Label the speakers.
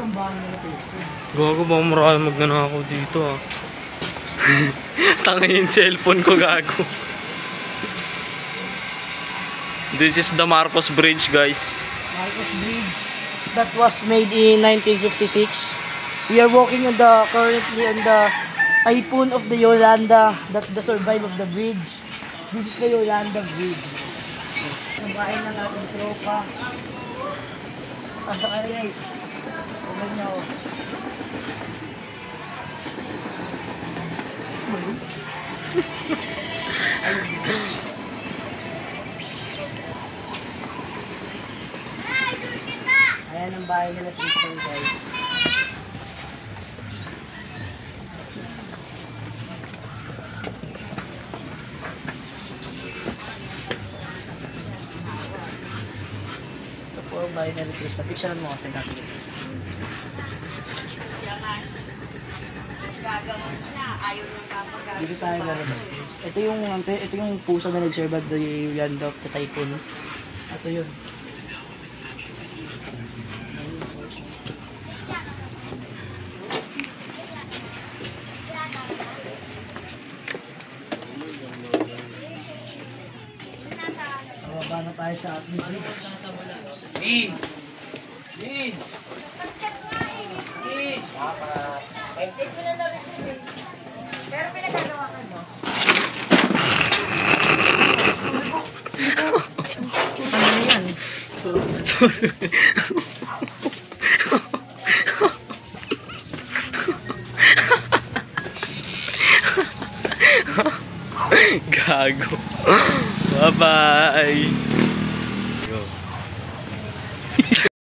Speaker 1: ang bahay nila Tesco.
Speaker 2: Gago ba marami magnanakaw dito ah. Tanga yung cellphone ko gago. This is the Marcos Bridge guys.
Speaker 1: Marcos Bridge. That was made in 1956. We are walking on the currently on the typhoon of the Yolanda that the survive of the bridge. This is the Yolanda Bridge. Sabahin ng ating tropa. Asa kayo guys? Tignan niyo. Ayan ang bahay nila sister guys. Ito po ang bahay nila sister. Picturean mo kasi natin. Dito tayo lalabas. Ito yung pusa na nag-serve at the Yolanda of the typhoon. Ito yun. Bababa na tayo sa ating bridge. Min! Min! Min!
Speaker 3: Pero pinagagawa ka mo.
Speaker 1: Ano yan?
Speaker 2: Gago. Bye bye.